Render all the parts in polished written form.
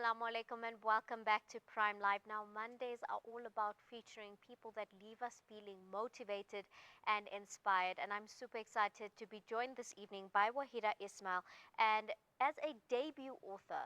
Assalamu alaikum and welcome back to Prime Live. Now, Mondays are all about featuring people that leave us feeling motivated and inspired. And I'm super excited to be joined this evening by Waheeda Ismail. And as a debut author,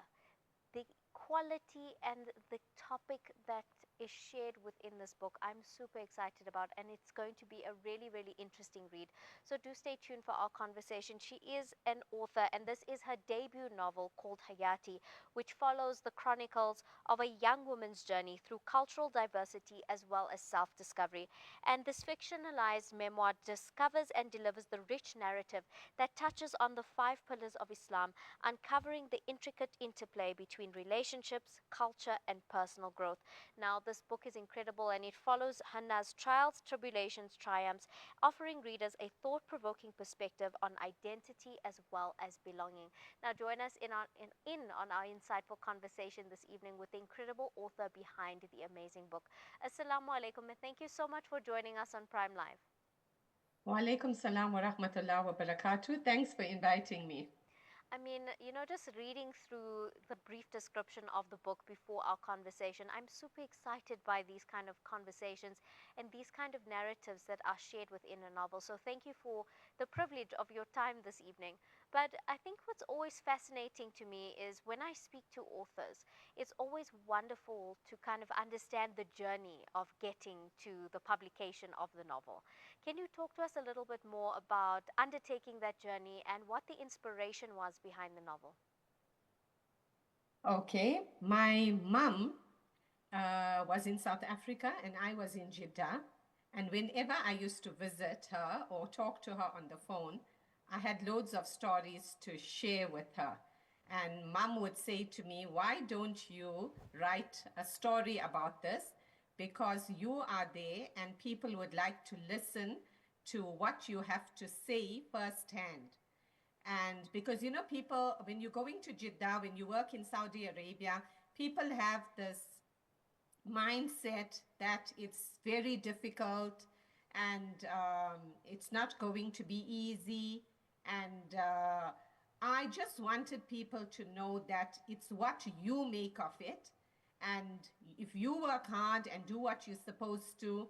the quality and the topic that is shared within this book I'm super excited about, and it's going to be a really interesting read. So do stay tuned for our conversation. She is an author, and this is her debut novel called Hayati, which follows the chronicles of a young woman's journey through cultural diversity as well as self-discovery. And this fictionalized memoir discovers and delivers the rich narrative that touches on the five pillars of Islam, uncovering the intricate interplay between relationships, culture, and personal growth. Now, this book is incredible and it follows Hannah's trials, tribulations, triumphs, offering readers a thought provoking perspective on identity as well as belonging. Now, join us on our insightful conversation this evening with the incredible author behind the amazing book. Assalamu alaikum, and thank you so much for joining us on Prime Live. Wa alaikum salam wa rahmatullah wa barakatuh. Thanks for inviting me. I mean, just reading through the brief description of the book before our conversation, I'm super excited by these kind of conversations and these kind of narratives that are shared within a novel. So thank you for the privilege of your time this evening. But I think what's always fascinating to me is when I speak to authors, it's always wonderful to kind of understand the journey of getting to the publication of the novel. Can you talk to us a little bit more about undertaking that journey and what the inspiration was behind the novel? Okay, my mom was in South Africa and I was in Jeddah. And whenever I used to visit her or talk to her on the phone, I had loads of stories to share with her. And mom would say to me, why don't you write a story about this? Because you are there and people would like to listen to what you have to say firsthand. And because, people, when you're going to Jeddah, when you work in Saudi Arabia, people have this mindset that it's very difficult and it's not going to be easy. And I just wanted people to know that it's what you make of it. And if you work hard and do what you're supposed to,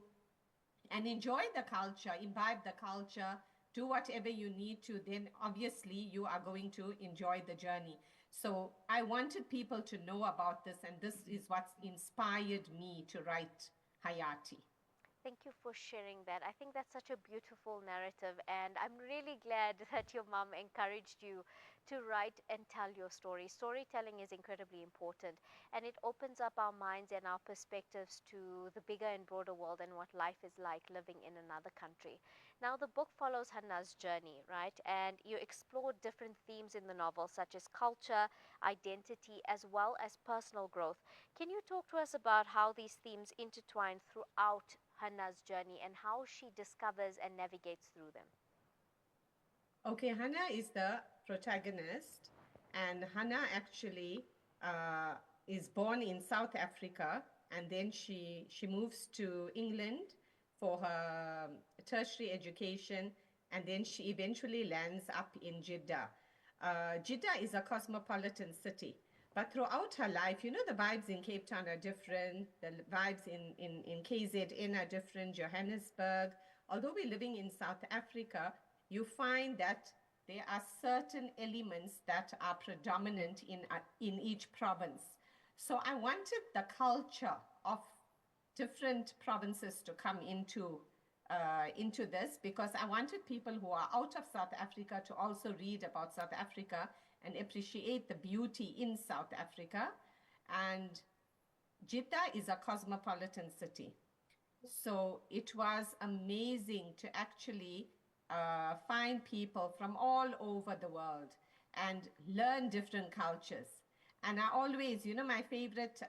and enjoy the culture, imbibe the culture, do whatever you need to, then obviously you are going to enjoy the journey. So I wanted people to know about this, and this is what's inspired me to write Hayati. Thank you for sharing that. I think that's such a beautiful narrative, and I'm really glad that your mom encouraged you to write and tell your story. Storytelling is incredibly important, and it opens up our minds and our perspectives to the bigger and broader world and what life is like living in another country. Now, the book follows Hannah's journey, right? And you explore different themes in the novel, such as culture, identity, as well as personal growth. Can you talk to us about how these themes intertwine throughout Hannah's journey and how she discovers and navigates through them? Okay, Hannah is the protagonist, and Hannah actually uh, is born in South Africa, and then she moves to England for her tertiary education, and then she eventually lands up in Jeddah. Jeddah is a cosmopolitan city, but throughout her life, the vibes in Cape Town are different, the vibes in KZN are different, Johannesburg. Although we're living in South Africa, you find that there are certain elements that are predominant in each province. So I wanted the culture of different provinces to come into this, because I wanted people who are out of South Africa to also read about South Africa and appreciate the beauty in South Africa. And Jeddah is a cosmopolitan city. So it was amazing to actually find people from all over the world and learn different cultures. And I always, my favorite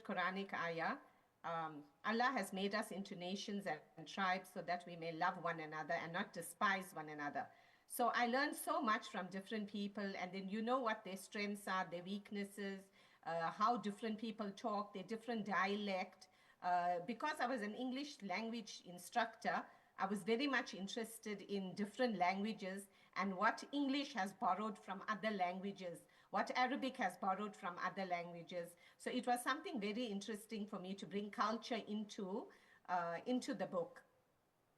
Quranic ayah, Allah has made us into nations and tribes so that we may love one another and not despise one another. So I learned so much from different people, and then you know what their strengths are, their weaknesses, how different people talk, their different dialect. Because I was an English language instructor, I was very much interested in different languages and what English has borrowed from other languages, what Arabic has borrowed from other languages. So it was something very interesting for me to bring culture into the book.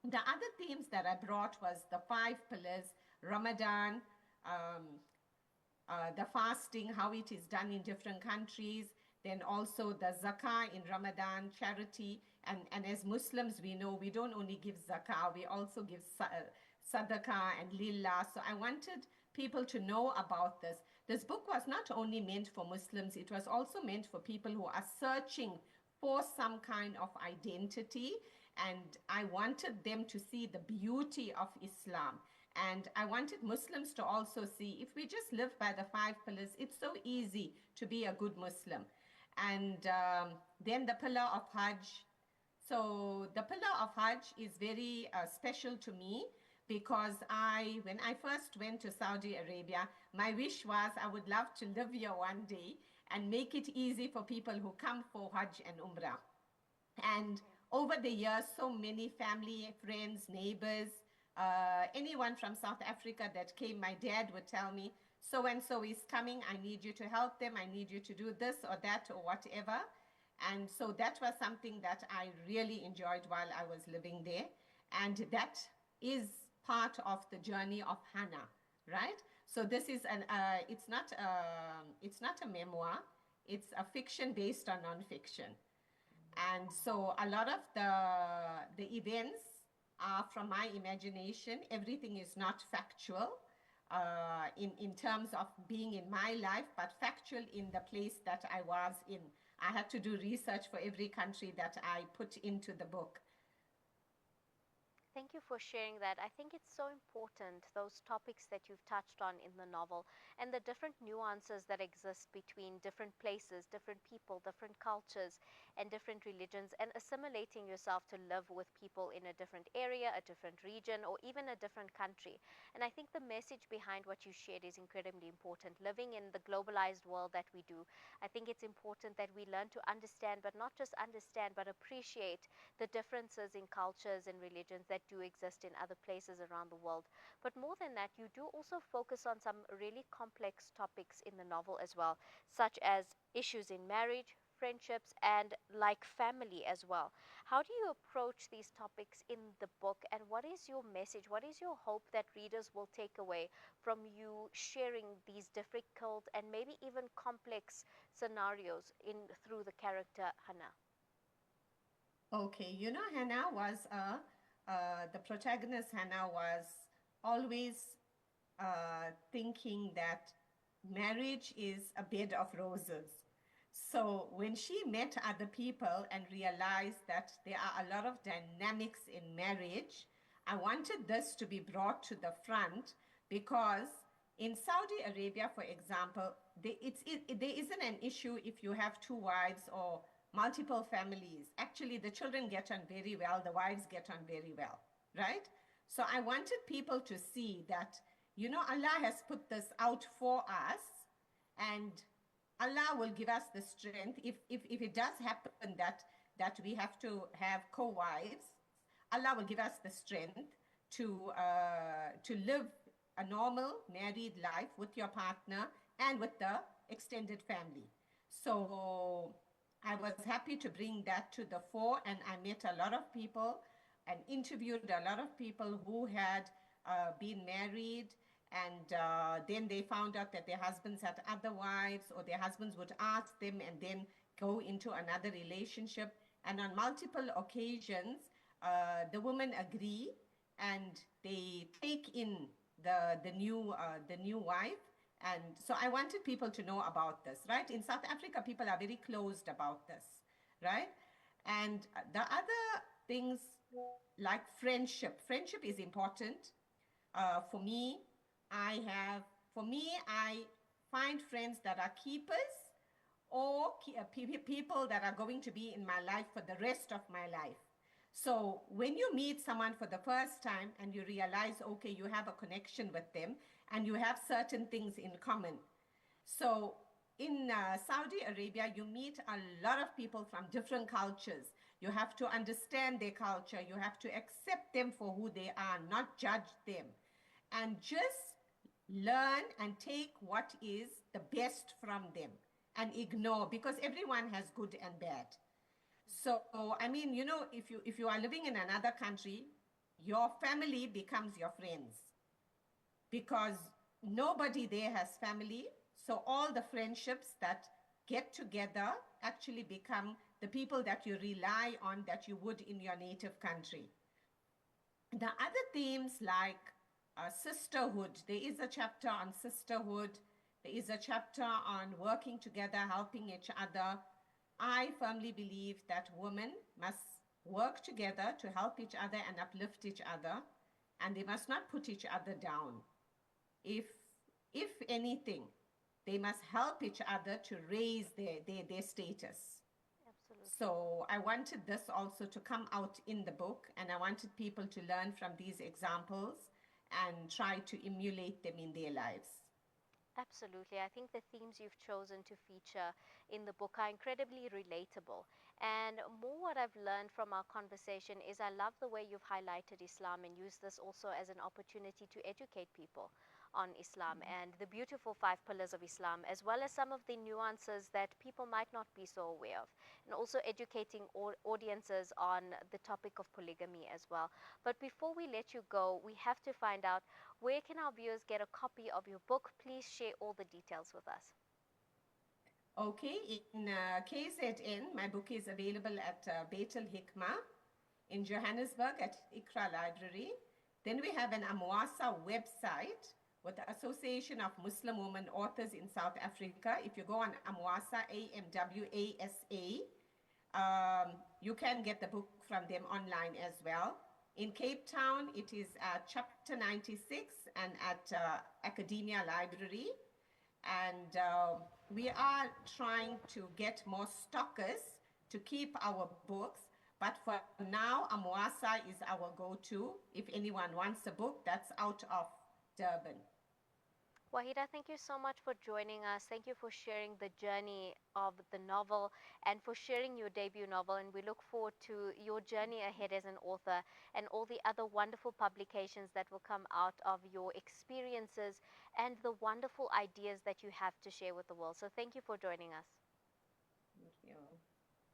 The other themes that I brought was the 5 pillars, Ramadan, um, the fasting, how it is done in different countries, then also the zakah in Ramadan, charity. And as Muslims, we know we don't only give zakah, we also give sadaqah and lillah. So I wanted people to know about this. This book was not only meant for Muslims, it was also meant for people who are searching for some kind of identity. And I wanted them to see the beauty of Islam. And I wanted Muslims to also see if we just live by the 5 pillars, it's so easy to be a good Muslim. And then the pillar of Hajj. So the pillar of Hajj is very special to me because when I first went to Saudi Arabia, my wish was I would love to live here one day and make it easy for people who come for Hajj and Umrah. And over the years, so many family, friends, neighbors, anyone from South Africa that came, my dad would tell me, so and so is coming. I need you to help them. I need you to do this or that or whatever. And so that was something that I really enjoyed while I was living there. And that is part of the journey of Hannah, right? So this is it's not a memoir. It's a fiction based on nonfiction. And so a lot of the events are from my imagination. Everything is not factual in terms of being in my life, but factual in the place that I was in. I had to do research for every country that I put into the book. Thank you for sharing that. I think it's so important, those topics that you've touched on in the novel, and the different nuances that exist between different places, different people, different cultures, and different religions, and assimilating yourself to live with people in a different area, a different region, or even a different country. And I think the message behind what you shared is incredibly important. Living in the globalized world that we do, I think it's important that we learn to understand, but not just understand, but appreciate the differences in cultures and religions that do exist in other places around the world. But more than that, you do also focus on some really complex topics in the novel as well, such as issues in marriage, friendships, and like family as well. How do you approach these topics in the book, and what is your message? What is your hope that readers will take away from you sharing these difficult and maybe even complex scenarios in through the character Hannah? Okay, Hannah was the protagonist. Hannah was always thinking that marriage is a bed of roses. So when she met other people and realized that there are a lot of dynamics in marriage, I wanted this to be brought to the front because in Saudi Arabia, for example, there isn't an issue if you have two wives or multiple families. Actually, the children get on very well, the wives get on very well, right? So I wanted people to see that, Allah has put this out for us, and Allah will give us the strength if it does happen that we have to have co-wives. Allah will give us the strength to live a normal married life with your partner and with the extended family. So I was happy to bring that to the fore, and I met a lot of people and interviewed a lot of people who had been married, and then they found out that their husbands had other wives, or their husbands would ask them and then go into another relationship. And on multiple occasions, the women agree and they take in the new wife. And so I wanted people to know about this, right? In South Africa, people are very closed about this, right? And the other things like friendship is important. For me, I find friends that are keepers, or people that are going to be in my life for the rest of my life. So when you meet someone for the first time and you realize, okay, you have a connection with them and you have certain things in common. So in Saudi Arabia, you meet a lot of people from different cultures. You have to understand their culture. You have to accept them for who they are, not judge them. And just learn and take what is the best from them and ignore, because everyone has good and bad. So I mean, if you are living in another country, your family becomes your friends, because nobody there has family. So all the friendships that get together actually become the people that you rely on, that you would in your native country. The other themes like sisterhood, there is a chapter on sisterhood, there is a chapter on working together, helping each other. I firmly believe that women must work together to help each other and uplift each other, and they must not put each other down. if if anything, they must help each other to raise their status. Absolutely. So I wanted this also to come out in the book, and I wanted people to learn from these examples and try to emulate them in their lives. Absolutely. I think the themes you've chosen to feature in the book are incredibly relatable. And more, what I've learned from our conversation is I love the way you've highlighted Islam and used this also as an opportunity to educate people on Islam and the beautiful five pillars of Islam, as well as some of the nuances that people might not be so aware of, and also educating audiences on the topic of polygamy as well. But before we let you go, we have to find out, where can our viewers get a copy of your book? Please share all the details with us. Okay, in KZN, my book is available at Beit al Hikmah in Johannesburg at Ikra Library. Then we have an Amwasa website with the Association of Muslim Women Authors in South Africa. If you go on Amwasa, AMWASA, you can get the book from them online as well. In Cape Town, it is at Chapter 96 and at Academia Library. And we are trying to get more stockers to keep our books. But for now, Amwasa is our go-to. If anyone wants a book that's out of Durban. Waheeda, thank you so much for joining us. Thank you for sharing the journey of the novel and for sharing your debut novel. And we look forward to your journey ahead as an author and all the other wonderful publications that will come out of your experiences and the wonderful ideas that you have to share with the world. So thank you for joining us. Thank you.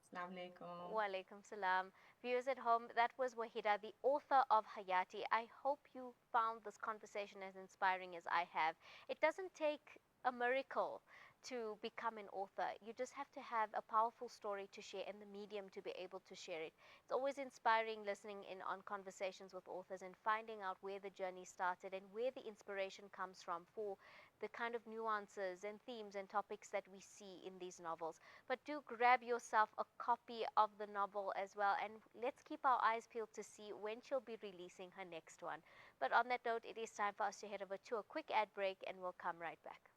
Assalamu alaikum. Wa alaikum salam. Viewers at home, that was Waheeda, the author of Hayati. I hope you found this conversation as inspiring as I have. It doesn't take a miracle to become an author. You just have to have a powerful story to share and the medium to be able to share it. It's always inspiring listening in on conversations with authors and finding out where the journey started and where the inspiration comes from for the kind of nuances and themes and topics that we see in these novels. But do grab yourself a copy of the novel as well, and let's keep our eyes peeled to see when she'll be releasing her next one. But on that note, it is time for us to head over to a quick ad break, and we'll come right back.